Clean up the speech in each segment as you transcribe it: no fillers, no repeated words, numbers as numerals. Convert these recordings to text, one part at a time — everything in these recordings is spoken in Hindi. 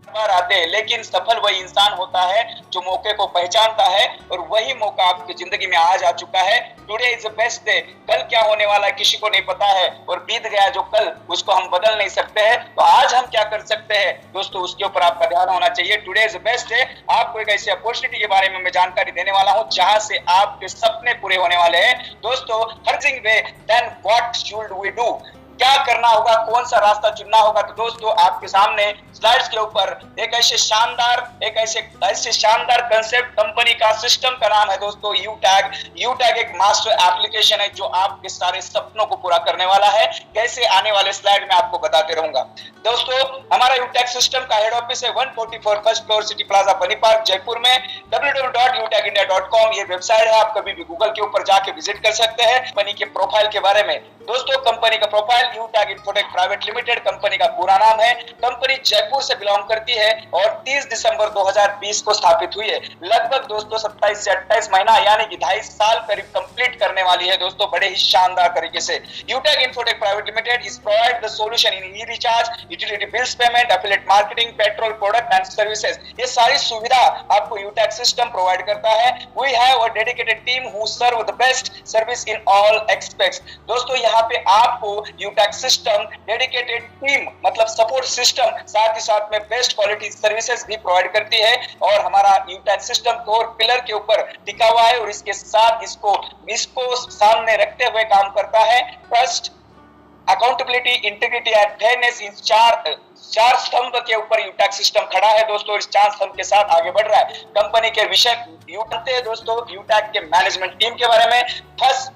बार आते हैं, लेकिन सफल वही इंसान होता है जो मौके को पहचानता है, और वही मौका आपकी जिंदगी में आज आ चुका है। Today is the best day. कल क्या होने वाला है किसी को नहीं पता है, और बीत गया जो कल उसको हम बदल नहीं सकते हैं। तो आज हम क्या कर सकते हैं दोस्तों, उसके ऊपर आपका ध्यान होना चाहिए। Today is the best day. आपको एक ऐसी अपॉर्चुनिटी के बारे में मैं जानकारी देने वाला हूं जहां से आपके सपने पूरे होने वाले हैं दोस्तों। Hedging way then what should we do, क्या करना होगा, कौन सा रास्ता चुनना होगा। तो दोस्तों आपके सामने स्लाइड्स के ऊपर एक ऐसे शानदार कंसेप्ट, कंपनी का सिस्टम का नाम है दोस्तों यूटैग। यूटैग एक मास्टर एप्लीकेशन है जो आपके सारे सपनों को पूरा करने वाला है। कैसे, आने वाले स्लाइड में आपको बताते रहूंगा दोस्तों। हमारा यूटैग सिस्टम का हेड ऑफिस है 144 फर्स्ट फ्लोर सिटी प्लाजा बनी पार्क जयपुर में। www.utagindia.com ये वेबसाइट है, आप कभी भी गूगल के ऊपर जाके विजिट कर सकते हैं। कंपनी के प्रोफाइल के बारे में दोस्तों, कंपनी का प्रोफाइल यूटैग इन्फोटेक प्राइवेट लिमिटेड कंपनी का पूरा नाम है। कंपनी जयपुर से बिलोंग करती है और 30 दिसंबर 2020 को स्थापित हुई है। लगभग दोस्तों 27 से 28 महीना यानी कि 2.5 साल करीब कंप्लीट करने वाली है दोस्तों, बड़े ही शानदार तरीके से। Utag Infotech private Limited is provide the solution in e recharge, utility bills payment, affiliate marketing, petrol product and services. ये सारी सुविधा आपको यूटैग सिस्टम प्रोवाइड करता है। We have a dedicated team who serve the best service in all aspects. दोस्तों यहाँ पे आपको यूटैग सिस्टम डेडिकेटेड टीम मतलब सपोर्ट सिस्टम, साथ ही साथ में बेस्ट क्वालिटी सर्विसेज भी प्रोवाइड करती है। और हमारा यूटैग सिस्टम 4 पिलर के ऊपर टिका हुआ है और इसके साथ इसको सामने रखते हुए काम करता है। Trust, accountability, integrity and fairness, इन चार स्तंभ के ऊपर यूटैग सिस्टम खड़ा है दोस्तों। इस 4 स्तंभ के साथ आगे बढ़ रहा है। कंपनी के विषय जानते हैं दोस्तों यूटैग के मैनेजमेंट टीम के बारे में।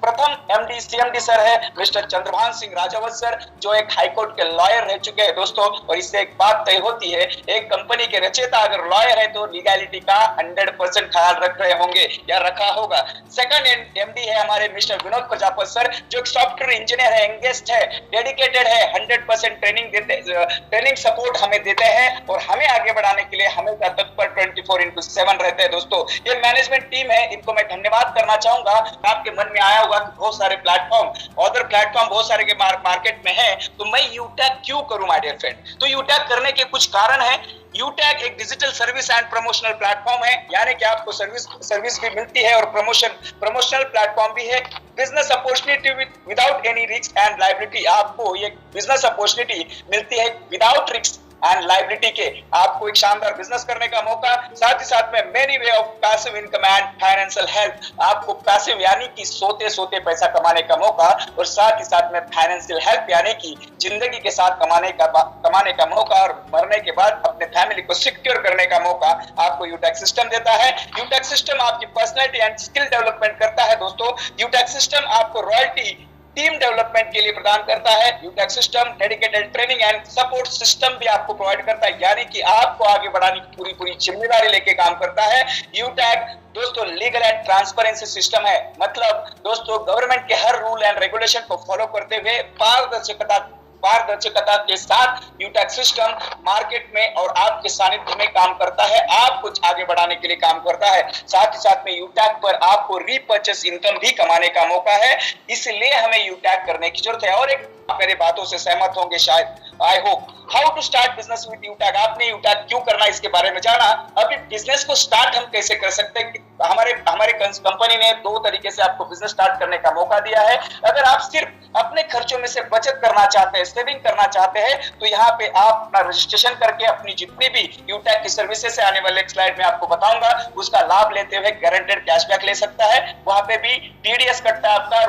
प्रथम एमडी सीएमडी सर है मिस्टर चंद्रभान सिंह राजावत सर, जो एक हाईकोर्ट के लॉयर रह चुके हैं दोस्तों। और इससे एक बात तय होती है, एक कंपनी के रचयिता अगर लॉयर है तो लीगैलिटी का 100% ख्याल रख रहे होंगे या रखा होगा। सेकंड एमडी है हमारे मिस्टर विनोद प्रजापत सर, जो एक सॉफ्टवेयर इंजीनियर है, एंगेज्ड है, डेडिकेटेड है, 100% ट्रेनिंग सपोर्ट हमें देते हैं और हमें आगे बढ़ाने के लिए हमेशा तत्पर 24/7 रहते हैं दोस्तों। ये मैनेजमेंट टीम है, इनको मैं धन्यवाद करना चाहूंगा। आपके मन में आया होगा कि बहुत सारे अदर प्लेटफॉर्म बहुत सारे के मार्केट में है, तो मैं यूटैग क्यों करूं माय डियर फ्रेंड। तो यूटैग करने के कुछ कारण है। यूटैग एक digital service and promotional platform है, यानी कि आपको सर्विस भी मिलती है और प्रमोशनल प्लेटफॉर्म भी है। Business opportunity without any risk and liability, आपको ये बिजनेस अपॉर्चुनिटी मिलती है विदाउट रिस्क एंड लायबिलिटी के। आपको एक शानदार बिजनेस करने का मौका, साथ ही साथ में many way of passive income and financial help, आपको पैसिव यानी कि सोते पैसा कमाने का मौका, और साथ ही साथ में फाइनेंशियल हेल्प यानी कि जिंदगी के साथ कमाने का मौका, और मरने के बाद अपने फैमिली को सिक्योर करने का मौका आपको यूटैग सिस्टम देता है। यूटैग सिस्टम आपकी पर्सनैलिटी एंड स्किल डेवलपमेंट करता है दोस्तों। यूटैग सिस्टम आपको रॉयल्टी टीम डेवलपमेंट के लिए प्रदान करता है। Utag system dedicated training and support system भी आपको प्रोवाइड करता है, यानी कि आपको आगे बढ़ाने की पूरी जिम्मेदारी लेके काम करता है। यूटैग दोस्तों लीगल एंड ट्रांसपेरेंसी सिस्टम है, मतलब दोस्तों गवर्नमेंट के हर रूल एंड रेगुलेशन को फॉलो करते हुए पारदर्शिता के साथ यूटैग सिस्टम मार्केट में और आपके सानिध्य में काम करता है, आपको आगे बढ़ाने के लिए काम करता है। साथ ही साथ में यूटैग पर आपको रीपर्चेस इनकम भी कमाने का मौका है, इसलिए हमें यूटैग करने की जरूरत है। और एक मेरे बातों से सहमत होंगे शायद, I hope. How to start business with Utag, आपने यूटैग क्यों करना इसके बारे में जाना। अभी बिजनेस को स्टार्ट हम कैसे कर सकते हैं, हमारे कंपनी ने 2 तरीके से आपको बिजनेस स्टार्ट करने का मौका दिया है। अगर आप सिर्फ अपने खर्चों में से बचत करना चाहते हैं, सेविंग करना चाहते हैं, तो यहाँ पे आप अपना रजिस्ट्रेशन करके अपनी जितनी भी यूटैग की सर्विसेज से आने वाले स्लाइड में आपको बताऊंगा उसका लाभ लेते हुए गारंटेड कैशबैक ले सकता है। वहां पे भी टीडीएस कटता है आपका,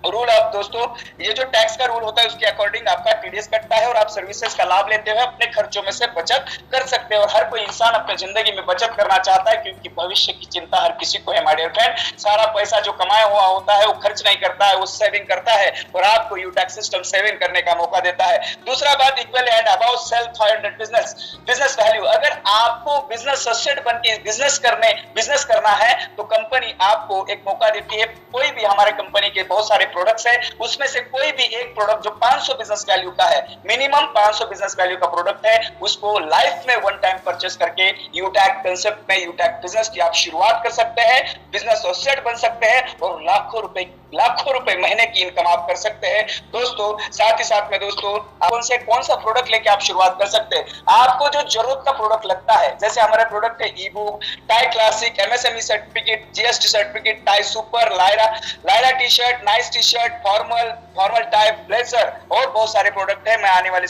रूल ऑफ दोस्तों, ये जो टैक्स का रूल होता है उसके अकॉर्डिंग आपका टीडीएस कटता है और आप सर्विसेज का लाभ लेते हुए अपने खर्चों में से बचत कर सकते हैं। और हर कोई इंसान अपने जिंदगी में बचत करना चाहता है, क्योंकि भविष्य की चिंता हर किसी को है माय डियर फ्रेंड। सारा पैसा जो कमाया हुआ होता है वो खर्च नहीं करता है, वो सेविंग करता है, और आपको यूटैग सिस्टम सेविंग करने का मौका देता है। दूसरा बात, equal and about self oriented business value. अगर आपको बिजनेस एसेट बन के बिजनेस करना है तो कंपनी आपको एक मौका देती है। कोई भी हमारे कंपनी के बहुत सारे प्रोडक्ट्स है, उसमें से कोई भी एक प्रोडक्ट जो 500 बिजनेस वैल्यू का है, मिनिमम 500 बिजनेस वैल्यू का प्रोडक्ट है, उसको लाइफ में वन टाइम परचेस करके यूटैग कंसेप्ट में यूटैग बिजनेस की आप शुरुआत कर सकते हैं, बिजनेस एसोसिएट बन सकते हैं और लाखों रुपए महीने की इनकम आप कर सकते हैं दोस्तों। साथ ही साथ में दोस्तों कौन सा प्रोडक्ट लेके आप शुरुआत कर सकते हैं, आपको जो जरूरत का प्रोडक्ट लगता है, जैसे हमारा प्रोडक्ट है ई book, tie classic, MSME certificate, GST certificate, tie super, Lyra T shirt, nice T shirt, formal tie, blazer और बहुत सारे प्रोडक्ट है। मैं आने वाले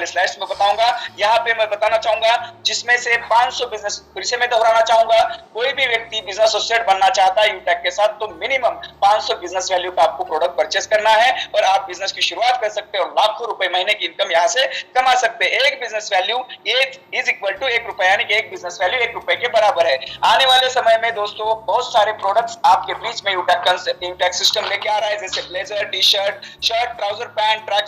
स्लाइड्स में बताऊंगा। यहाँ पे मैं बताना चाहूंगा जिसमें से 500 बिजनेस, फिर से मैं दोहराना चाहूंगा, कोई भी व्यक्ति बिजनेस एसोसिएट बनना चाहता है यूटैग के साथ तो मिनिमम 500 बिजनेस वैल्यू का आपको प्रोडक्ट परचेस करना है और आप बिजनेस की शुरुआत कर सकते हैं और लाखों रुपए महीने की इनकम यहाँ से कमा सकते हैं। एक business value is equal to 1 रुपया, यानी कि एक बिजनेस वैल्यू 1 रुपए के बराबर है। आने वाले समय में दोस्तों बहुत सारे प्रोडक्ट्स आपके बीच में यूटैग सिस्टम लेके आ रहा है, जैसे blazer, T shirt, trouser, pant, track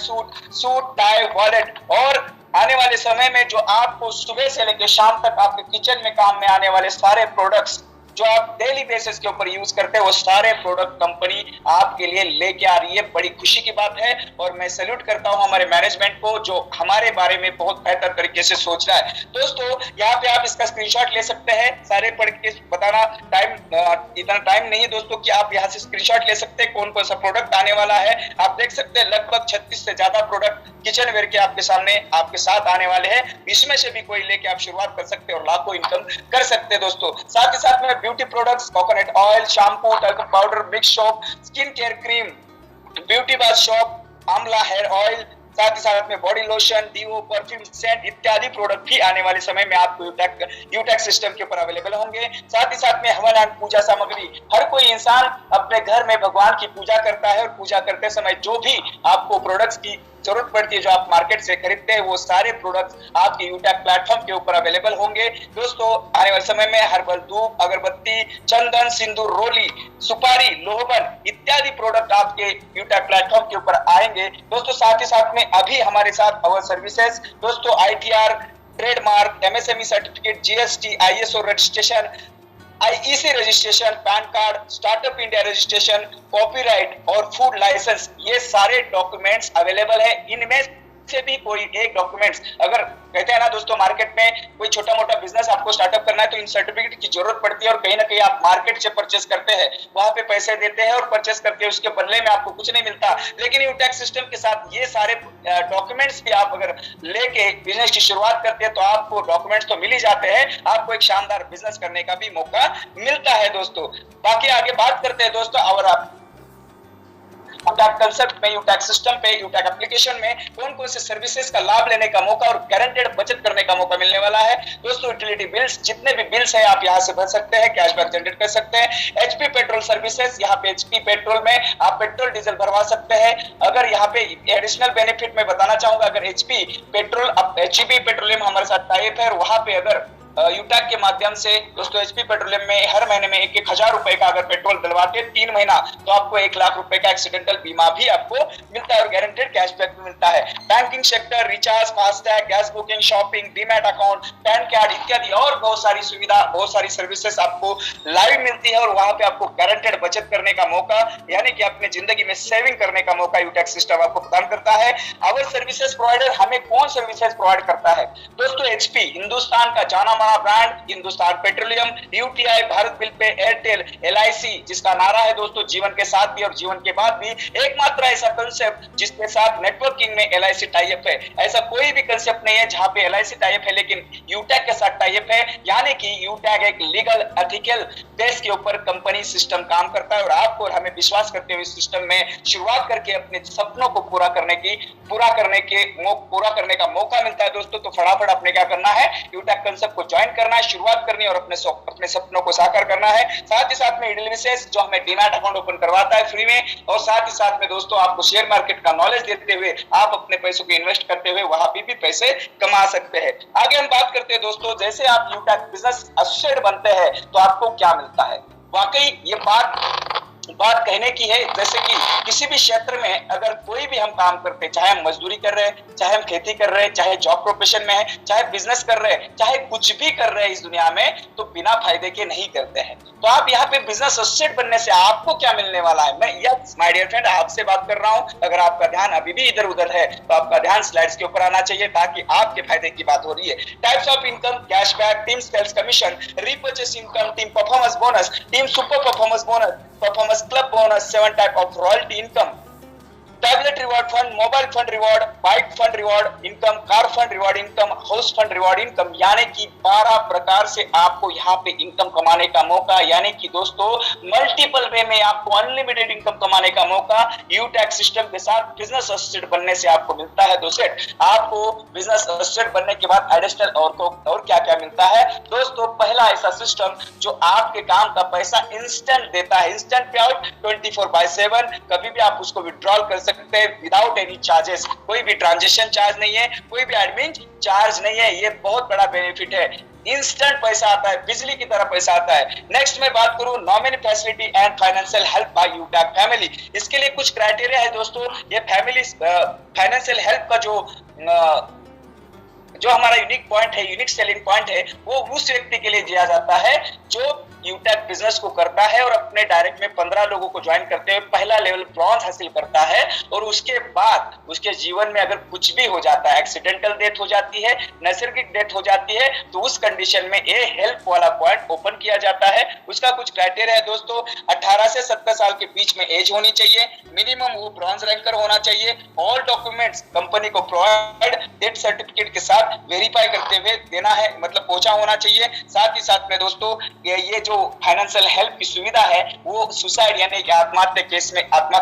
suit, tie, wallet और आने वाले समय में जो आपको सुबह से लेकर शाम तक आपके किचन में काम में आने वाले सारे प्रोडक्ट्स जो आप डेली बेसिस के ऊपर यूज करते हैं वो सारे प्रोडक्ट कंपनी आपके लिए लेके आ रही है। बड़ी खुशी की बात है और मैं सैल्यूट करता हूं हमारे मैनेजमेंट को जो हमारे बारे में बहुत बेहतर तरीके से सोच रहा है। दोस्तों यहाँ पे आप इसका स्क्रीनशॉट ले सकते हैं, सारे पढ़ के बताना इतना टाइम नहीं दोस्तों कि आप यहाँ से स्क्रीनशॉट ले सकते हैं कौन कौन सा प्रोडक्ट आने वाला है। आप देख सकते हैं लगभग 36 से ज्यादा प्रोडक्ट किचन वेयर के आपके सामने आपके साथ आने वाले हैं, इसमें से भी कोई लेके आप शुरुआत कर सकते हैं और लाखों इनकम कर सकते हैं दोस्तों। साथ ही साथ में beauty products, coconut oil, shampoo, talcum powder, mix soap, skin care cream, beauty bath soap, आंवला हेयर ऑयल, साथ ही साथ में body lotion, deo, perfume, scent इत्यादि प्रोडक्ट भी आने वाले समय में आपको यूटैग सिस्टम के ऊपर अवेलेबल होंगे। साथ ही साथ में हवन एंड पूजा सामग्री, हर कोई इंसान अपने घर में भगवान की पूजा करता है और पूजा करते समय जो भी आपको प्रोडक्ट्स की जरूरत पड़ती है जो आप मार्केट से खरीदते हैं वो सारे प्रोडक्ट्स आपके यूटैग प्लेटफॉर्म के ऊपर अवेलेबल होंगे दोस्तों। आने वाले समय में हर्बल धूप, अगरबत्ती, चंदन, सिंदूर, रोली, सुपारी, लोहबन इत्यादि प्रोडक्ट आपके यूटैग प्लेटफॉर्म के ऊपर आएंगे दोस्तों। साथ ही साथ में अभी हमारे साथ अवर सर्विसेज दोस्तों ITR, trademark, MSME certificate, GST, ISO registration, IEC registration, pan card, startup India registration, copyright और फूड लाइसेंस, ये सारे डॉक्यूमेंट्स अवेलेबल है। इनमें से भी कोई एक डॉक्यूमेंट्स, अगर कहते हैं ना दोस्तों मार्केट में कोई छोटा मोटा बिजनेस आपको स्टार्टअप करना है तो इन सर्टिफिकेट की जरूरत पड़ती है और कहीं ना कहीं आप मार्केट से परचेस करते हैं, वहां पे पैसे देते हैं और परचेस करके उसके बदले में आपको कुछ नहीं मिलता। लेकिन यूटैग सिस्टम के साथ ये सारे डॉक्यूमेंट्स भी आप अगर लेके बिजनेस की शुरुआत करते हैं तो आपको डॉक्यूमेंट्स तो मिल ही जाते हैं, आपको एक शानदार बिजनेस करने का भी मौका मिलता है दोस्तों। बाकी आगे बात करते हैं दोस्तों और आप यूटैग कंसेप्ट में, यूटैग सिस्टम पे, यूटैग एप्लीकेशन में कौन कौन से सर्विसेज का लाभ लेने का मौका और गारंटेड बचत करने का मौका मिलने वाला है दोस्तों। यूटिलिटी बिल्स, जितने भी बिल्स है आप यहां से भर सकते हैं, कैशबैक जनरेट कर सकते हैं। एचपी पेट्रोल सर्विसेज, यहाँ पे एचपी पेट्रोल में आप पेट्रोल डीजल भरवा सकते हैं। अगर यहाँ पे एडिशनल बेनिफिट में बताना चाहूंगा, अगर एचपी पेट्रोलियम हमारे साथ टाइप है और वहां पे अगर यूटैग के माध्यम से दोस्तों एचपी पेट्रोलियम में हर महीने में 1,000 रुपए का अगर पेट्रोल डलवाते 3 महीना तो आपको 1 लाख रुपए का एक्सीडेंटल बीमा भी आपको मिलता है और गारंटेड कैशबैक भी मिलता है। Banking sector, recharge, FASTag, gas booking, shopping, demat account, pan card इत्यादि और बहुत सारी सुविधा, बहुत सारी सर्विसेज आपको लाइव मिलती है और वहां पे आपको गारंटेड बचत करने का मौका, यानी कि अपने जिंदगी में सेविंग करने का मौका यूटैग सिस्टम आपको प्रदान करता है। अवर सर्विसेज प्रोवाइडर हमें कौन सर्विसेज प्रोवाइड करता है दोस्तों? एचपी, हिंदुस्तान का जाना माना brand, Hindustan petroleum, UTI, Bharat bill pay, Airtel, LIC, जिसका नारा है दोस्तों जीवन के साथ भी और जीवन के बाद भी, एकमात्र ऐसा कंसेप्ट जिसके साथ नेटवर्किंग में एलआईसी टाइप है। ऐसा कोई भी कंसेप्ट नहीं है जहां पे एलआईसी टाइप है लेकिन यूटैग के साथ टाइप है, यानी कि यूटैग एक लीगल एथिकल बेस के ऊपर कंपनी सिस्टम काम करता है और आपको और हमें विश्वास करते हुए सिस्टम में शुरुआत करके अपने सपनों को पूरा करने का मौका मिलता है दोस्तों। तो फटाफट अपने क्या करना है, यूटैग कंसेप्ट को ज्वाइन करना है, शुरुआत करनी है और अपने सपनों को साकार करना है। साथ ही साथ में ईडल विशेष जो हमें डीमैट अकाउंट ओपन करवाता है फ्री में, और साथ ही साथ में दोस्तों आपको शेयर मार्केट का नॉलेज देते हुए आप अपने पैसों को इन्वेस्ट करते हुए वहां भी पैसे कमा सकते हैं। आगे हम बात करते हैं दोस्तों, जैसे आप यूटैग बिजनेस एसोसिएट बनते हैं तो आपको क्या मिलता है। वाकई ये बात बात कहने की है, जैसे कि किसी भी क्षेत्र में अगर कोई भी हम काम करते हैं, चाहे हम मजदूरी कर रहे हैं, चाहे हम खेती कर रहे हैं, चाहे जॉब प्रोफेशन में है, चाहे बिजनेस कर रहे हैं, चाहे कुछ भी कर रहे हैं इस दुनिया में, तो बिना फायदे के नहीं करते हैं। तो आप यहाँ पे बिजनेस एसोसिएट बनने से आपको क्या मिलने वाला है, मैं यस माय डियर फ्रेंड आपसे बात कर रहा हूँ। अगर आपका ध्यान अभी भी इधर उधर है तो आपका ध्यान स्लाइड्स के ऊपर आना चाहिए, ताकि आपके फायदे की बात हो रही है। Types of income, cashback, team sales commission, repurchase income, team performance bonus, team super performance bonus, performance club bonus, 7 type of royalty income, tablet reward fund, mobile fund reward, bike fund reward income, car fund reward income, house fund reward income, यानी कि 12 प्रकार से आपको यहाँ पे इनकम कमाने का मौका, यानी कि दोस्तों मल्टीपल वे में आपको अनलिमिटेड इनकम कमाने का मौका यू टैक्स सिस्टम के साथ बिजनेस एसोसिएट बनने से आपको मिलता है। दोस्तों आपको बिजनेस एसोसिएट बनने के बाद एडिशनल और क्या क्या मिलता है दोस्तों, पहला ऐसा सिस्टम जो आपके काम का पैसा इंस्टेंट देता है, इंस्टेंट पे आउट 24/7, कभी भी आप उसको विड्रॉल कर सकते हैं विदाउट एनी चार्जेस, कोई भी ट्रांजैक्शन चार्ज नहीं है, कोई भी एडमिन चार्ज नहीं है। ये बहुत बड़ा बेनिफिट है, इंस्टेंट पैसा आता है, बिजली की तरह पैसा आता है। नेक्स्ट मैं बात करूं nominee facility and financial help by Utag family, इसके लिए कुछ क्राइटेरिया है दोस्तों। ये फैमिली फाइनेंशियल हेल्प का जो हमारा यूनिक पॉइंट है, यूनिक सेलिंग पॉइंट है, वो उस व्यक्ति के लिए दिया जाता है जो यूटैग बिजनेस को करता है और अपने डायरेक्ट में 15 लोगों को ज्वाइन करते हुए पहला लेवल ब्रॉन्ज हासिल करता है, और उसके बाद उसके जीवन में अगर कुछ भी हो जाता है, एक्सीडेंटल डेथ हो जाती है, नैसर्गिक डेथ हो जाती है, तो उस कंडीशन में ये हेल्प वाला पॉइंट ओपन किया जाता है। उसका कुछ क्राइटेरिया है दोस्तों, 18 से 70 साल के बीच में एज होनी चाहिए, मिनिमम वो ब्रॉन्ज रैंकर होना चाहिए, ऑल डॉक्यूमेंट्स कंपनी को प्रोवाइड डेथ सर्टिफिकेट के साथ वेरीफाई करते हुए देना है, मतलब पहुंचा होना चाहिए। साथ ही साथ में दोस्तों ये जो फाइनेंशियल हेल्प की सुविधा है वो सुसाइड यानी कि आत्महत्या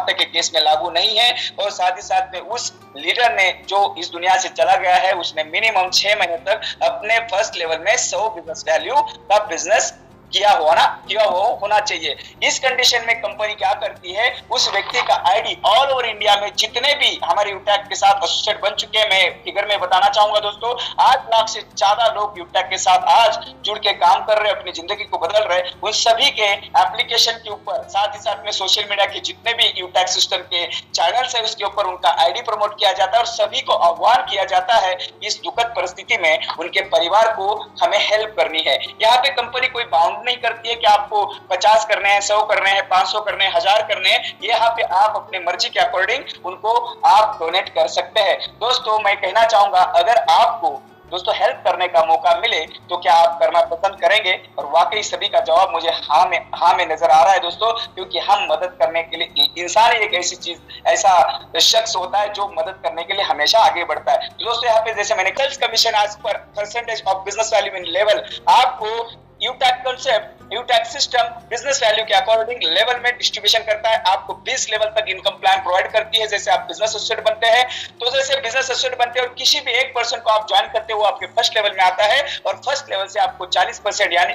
के केस में लागू नहीं है, और साथ ही साथ में उस लीडर ने जो इस दुनिया से चला गया है उसने मिनिमम 6 महीने तक अपने फर्स्ट लेवल में 100 बिजनेस वैल्यू का बिजनेस किया होना चाहिए। इस कंडीशन में कंपनी क्या करती है, उस व्यक्ति का आईडी ऑल ओवर इंडिया में जितने भी हमारे यूटैग के साथ एसोसिएट बन चुके हैं, मैं फिगर में बताना चाहूंगा दोस्तों, 8 लाख से ज्यादा लोग यूटैग के साथ आज जुड़ के काम कर रहे हैं, अपनी जिंदगी को बदल रहे हैं। उन सभी के एप्लीकेशन के ऊपर साथ ही साथ में सोशल मीडिया के जितने भी यूटैग सिस्टम के चैनल्स है उसके ऊपर उनका आईडी प्रमोट किया जाता है, और सभी को आह्वान किया जाता है इस दुखद परिस्थिति में उनके परिवार को हमें हेल्प करनी है। यहाँ पे कंपनी कोई बाउंड नहीं करती है कि आपको 50 करने हैं, 100 करने हैं, 500 करने हैं, 1000 करने हैं, यहाँ पे आप अपने मर्जी के अकॉर्डिंग उनको आप डोनेट कर सकते हैं। दोस्तों मैं कहना चाहूंगा अगर आपको दोस्तों हेल्प करने का मौका मिले तो क्या आप करना पसंद करेंगे, और वाकई सभी का जवाब मुझे हाँ में नजर आ रहा है दोस्तों, क्योंकि हम मदद करने के लिए, इंसान एक ऐसी चीज, ऐसा शख्स होता है जो मदद करने के लिए हमेशा आगे बढ़ता है। दोस्तों यहाँ पे जैसे मैंने sales commission as per percentage of business value in level, आपको यूटैग कंसेप्ट, यूटैग सिस्टम बिजनेस वैल्यू के अकॉर्डिंग लेवल में डिस्ट्रीब्यूशन करता है, आपको 20 लेवल तक इनकम प्लान प्रोवाइड करती है। जैसे आप बिजनेस एसोसिएट बनते हैं, तो जैसे बिजनेस एसोसिएट बनते हैं और किसी भी एक पर्सन को आप ज्वाइन करते हो, वो आपके फर्स्ट लेवल में आता है, और फर्स्ट लेवल से आपको 40% यानी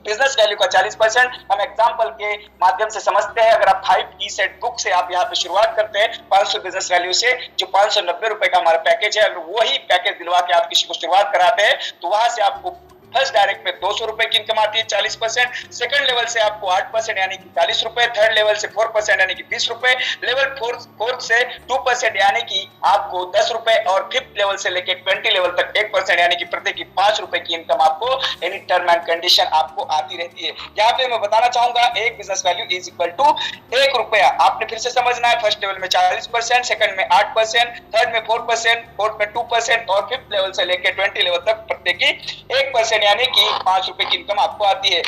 बिजनेस वैल्यू का 40% हम एग्जांपल के माध्यम से समझते हैं। अगर आप 5 ई सेट बुक से आप यहाँ पे शुरुआत करते हैं 500 बिजनेस वैल्यू से, जो 590 रुपए का हमारा पैकेज है, अगर वही पैकेज दिलवा के आप किसी को शुरुआत कराते हैं तो वहां से आपको फर्स्ट डायरेक्ट में 200 रुपए की इनकम आती है 40%, सेकंड लेवल से आपको 8% यानी कि 40 रुपए, थर्ड लेवल से 4% यानी कि 20 रुपए, लेवल फोर्थ से 2% यानी कि आपको 10 रुपए, और फिफ्थ लेवल से लेके 20 लेवल तक 1% यानी कि प्रत्येक की 5 रुपए की इनकम आपको एनी टर्म एंड कंडीशन आपको आती रहती है। यहाँ पे मैं बताना चाहूंगा एक business value is equal to 1 रुपया। आपने फिर से समझना है, फर्स्ट लेवल में 40%, सेकंड में 8%, थर्ड में 4%, फोर्थ में 2%, और फिफ्थ लेवल से लेके 20 लेवल तक प्रत्येक की 1% यानी कि 5 रुपए की इनकम आपको आती है।